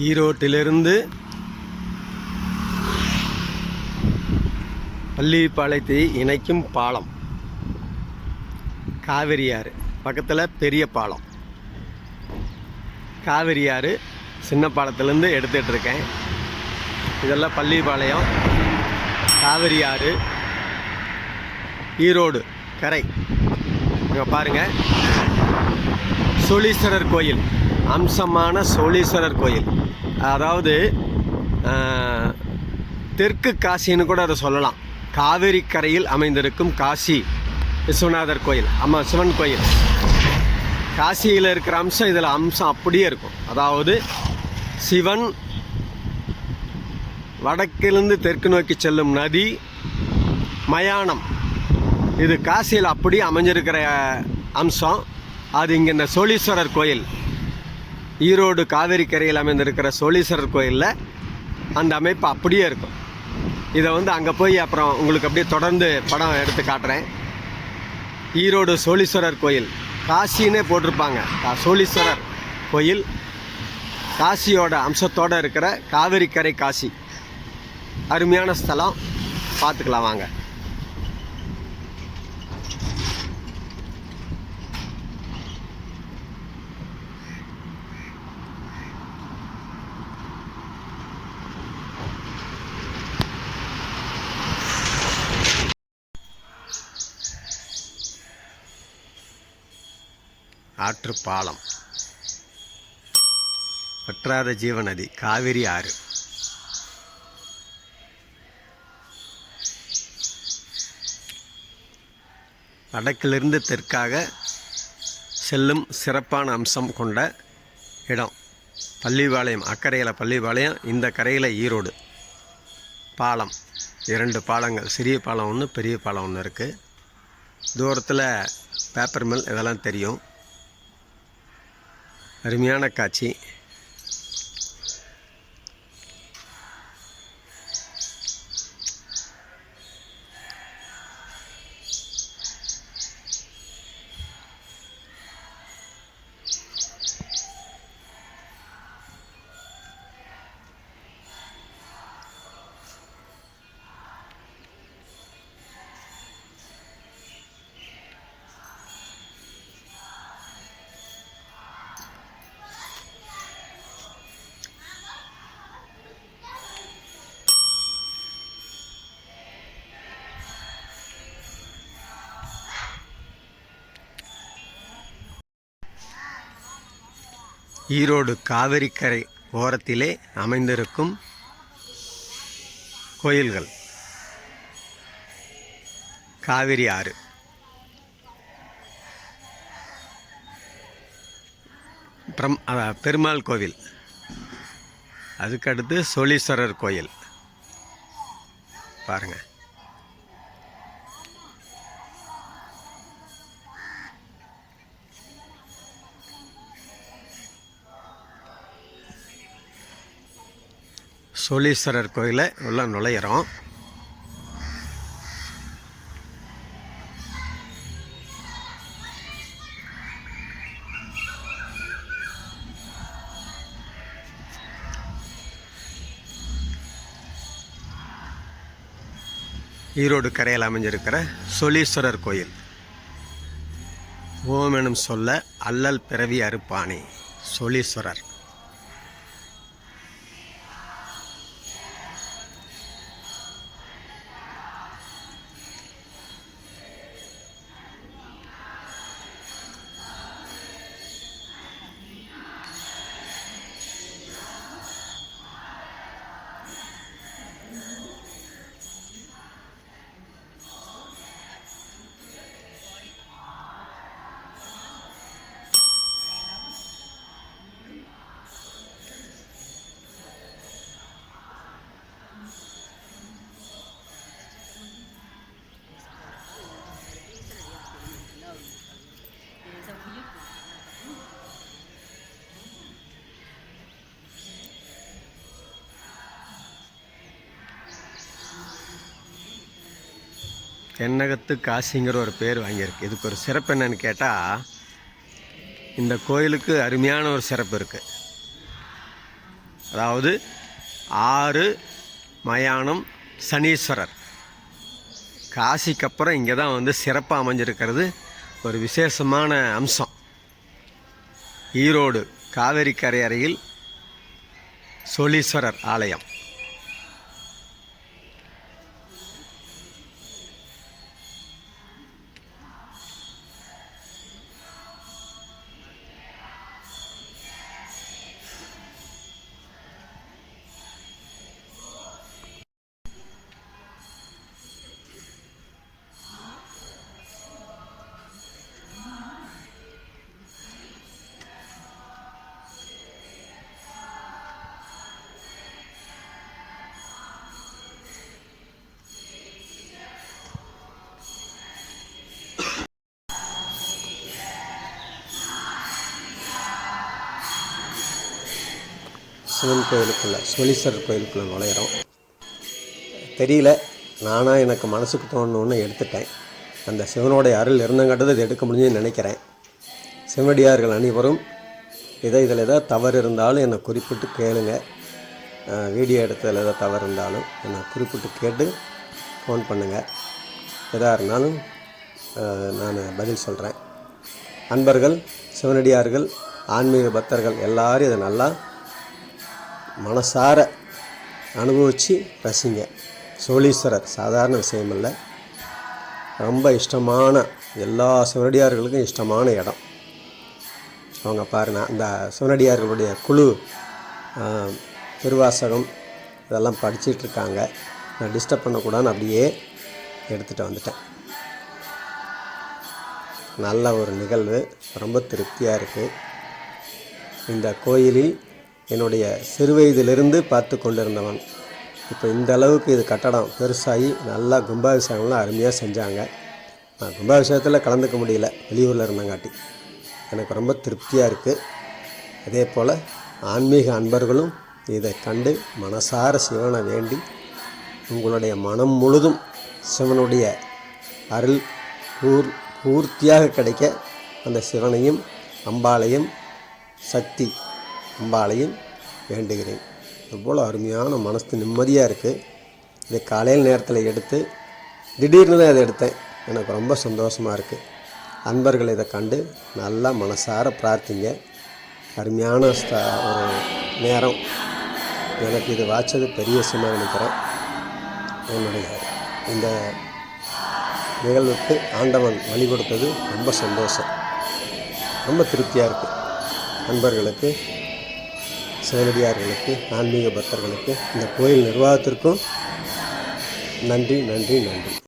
ஈரோட்டிலிருந்து பள்ளிப்பாளையத்தை இணைக்கும் பாலம், காவிரி ஆறு பக்கத்தில் பெரிய பாலம். காவிரி ஆறு சின்ன பாலத்திலேருந்து எடுத்துகிட்ருக்கேன். இதெல்லாம் பள்ளிப்பாளையம், காவிரி ஆறு, ஈரோடு கரை. இங்கே பாருங்கள், சோழீஸ்வரர் கோயில், அம்சமான சோழீஸ்வரர் கோயில். அதாவது தெற்கு காசின்னு கூட அதை சொல்லலாம். காவிரி கரையில் அமைந்திருக்கும் காசி விஸ்வநாதர் கோயில், சிவன் கோயில். காசியில் இருக்கிற அம்சம் இதில் அம்சம் அப்படியே இருக்கும். அதாவது சிவன் வடக்கிலிருந்து தெற்கு நோக்கி செல்லும் நதி மயானம், இது காசியில் அப்படியே அமைஞ்சிருக்கிற அம்சம். அது இங்கே இந்த சோழீஸ்வரர் கோயில், ஈரோடு காவிரி கரையில் அமைந்திருக்கிற சோழீஸ்வரர் கோயிலில் அந்த அமைப்பு அப்படியே இருக்கும். இதை அங்கே போய் அப்புறம் உங்களுக்கு அப்படியே தொடர்ந்து படம் எடுத்து காட்டுறேன். ஈரோடு சோழீஸ்வரர் கோயில், காசின்னே போட்டிருப்பாங்க. சோழீஸ்வரர் கோயில் காசியோட அம்சத்தோடு இருக்கிற காவிரி கரை காசி. அருமையான ஸ்தலம், பார்த்துக்கலாம் வாங்க. ஆற்று பாலம், வற்றாத ஜீவநதி காவிரி ஆறு. வடக்கிலிருந்து தெற்காக செல்லும் சிறப்பான அம்சம் கொண்ட இடம். பள்ளிப்பாளையம் அக்கறையில் பள்ளிப்பாளையம், இந்த கரையில் ஈரோடு. பாலம், 2 பாலங்கள், சிறிய பாலம் ஒன்று, பெரிய பாலம் ஒன்று இருக்குது. தூரத்தில் பேப்பர் மில் இதெல்லாம் தெரியும். அருமையான காட்சி. ஈரோடு காவிரி கரை ஓரத்திலே அமைந்திருக்கும் கோயில்கள். காவிரி ஆறு, பெருமாள் கோவில், அதுக்கடுத்து சோழீஸ்வரர் கோயில். பாருங்கள், சோழீஸ்வரர் கோயிலை உள்ள நுழையிறோம். ஈரோடு கரையில் அமைஞ்சிருக்கிற சோழீஸ்வரர் கோயில். ஓம் எனும் சொல்ல அல்லல் பிறவி அறுப்பானே சோழீஸ்வரர். தென்னகத்து காசிங்கிற ஒரு பேர் வாங்கியிருக்கு. இதுக்கு ஒரு சிறப்பு என்னன்னு கேட்டால், இந்த கோயிலுக்கு அருமையான ஒரு சிறப்பு இருக்குது. அதாவது 6 மயானம் சனீஸ்வரர். காசிக்கு அப்புறம் இங்கே தான் வந்து சிறப்பாக அமைஞ்சிருக்கிறது ஒரு விசேஷமான அம்சம். ஈரோடு காவேரி கரையறையில் சோழீஸ்வரர் ஆலயம். சிவன் கோயிலுக்குள்ளே சோழீஸ்வரர் கோயிலுக்குள்ளே நுழையிறோம். தெரியல, நானாக எனக்கு மனசுக்கு தோணுன்னு எடுத்துட்டேன். அந்த சிவனுடைய அருள் இருந்தங்காட்டது இது எடுக்க முடியும்னு நினைக்கிறேன். சிவனடியார்கள் அனைவரும் இதில் ஏதாவது தவறு இருந்தாலும் என்னை குறிப்பிட்டு கேளுங்க. வீடியோ எடுத்ததில் ஏதாவது தவறு இருந்தாலும் என்னை குறிப்பிட்டு கேட்டு ஃபோன் பண்ணுங்கள். எதாக இருந்தாலும் நான் பதில் சொல்கிறேன். அன்பர்கள், சிவனடியார்கள், ஆன்மீக பக்தர்கள் எல்லோரும் இதை நல்லா மனசார அனுபவித்து ரசிங்க. சோழீஸ்வரர் சாதாரண விஷயம் இல்லை, ரொம்ப இஷ்டமான எல்லா சிவனடியார்களுக்கும் இஷ்டமான இடம். அவங்க பாருங்கள், அந்த சிவனடியார்களுடைய குழு திருவாசகம் இதெல்லாம் படிச்சிட்ருக்காங்க. நான் டிஸ்டர்ப் பண்ணக்கூடாதுன்னு அப்படியே எடுத்துகிட்டு வந்துட்டேன். நல்ல ஒரு நிகழ்வு, ரொம்ப திருப்தியாக இருக்குது. இந்த கோயிலில் என்னுடைய சிறுவயதிலிருந்து பார்த்து கொண்டிருந்தவன். இப்போ இந்த அளவுக்கு இது கட்டடம் பெருசாகி நல்லா கும்பாபிஷேகம்லாம் அருமையாக செஞ்சாங்க. நான் கும்பாபிஷேகத்தில் கலந்துக்க முடியல, வெளியூரில் இருந்தங்காட்டி. எனக்கு ரொம்ப திருப்தியாக இருக்குது. அதே போல் ஆன்மீக அன்பர்களும் இதை கண்டு மனசார சிவனை வேண்டி உங்களுடைய மனம் முழுதும் சிவனுடைய அருள் பூர்த்தியாக கிடைக்க அந்த சிவனையும் அம்பாளையும் சக்தி அம்பாளையும் வேண்டுகிறேன். இதுபோல் அருமையான மனசு நிம்மதியாக இருக்குது. இதை காலையில் நேரத்தில் எடுத்து திடீர்னு தான் இதை எடுத்தேன். எனக்கு ரொம்ப சந்தோஷமாக இருக்குது. அன்பர்கள் இதை கண்டு நல்லா மனசார பிரார்த்திங்க. அருமையான ஒரு நேரம். எனக்கு இது வாய்ச்சது பெரிய விஷயமாக நினைக்கிறேன். என்னுடைய இந்த நிகழ்வுக்கு ஆண்டவன் வழி கொடுத்தது ரொம்ப சந்தோஷம், ரொம்ப திருப்தியாக இருக்குது. அன்பர்களுக்கு, சிவனடியார்களுக்கு, ஆன்மீக பக்தர்களுக்கு, இந்த கோயில் நிர்வாகத்திற்கும் நன்றி நன்றி நன்றி.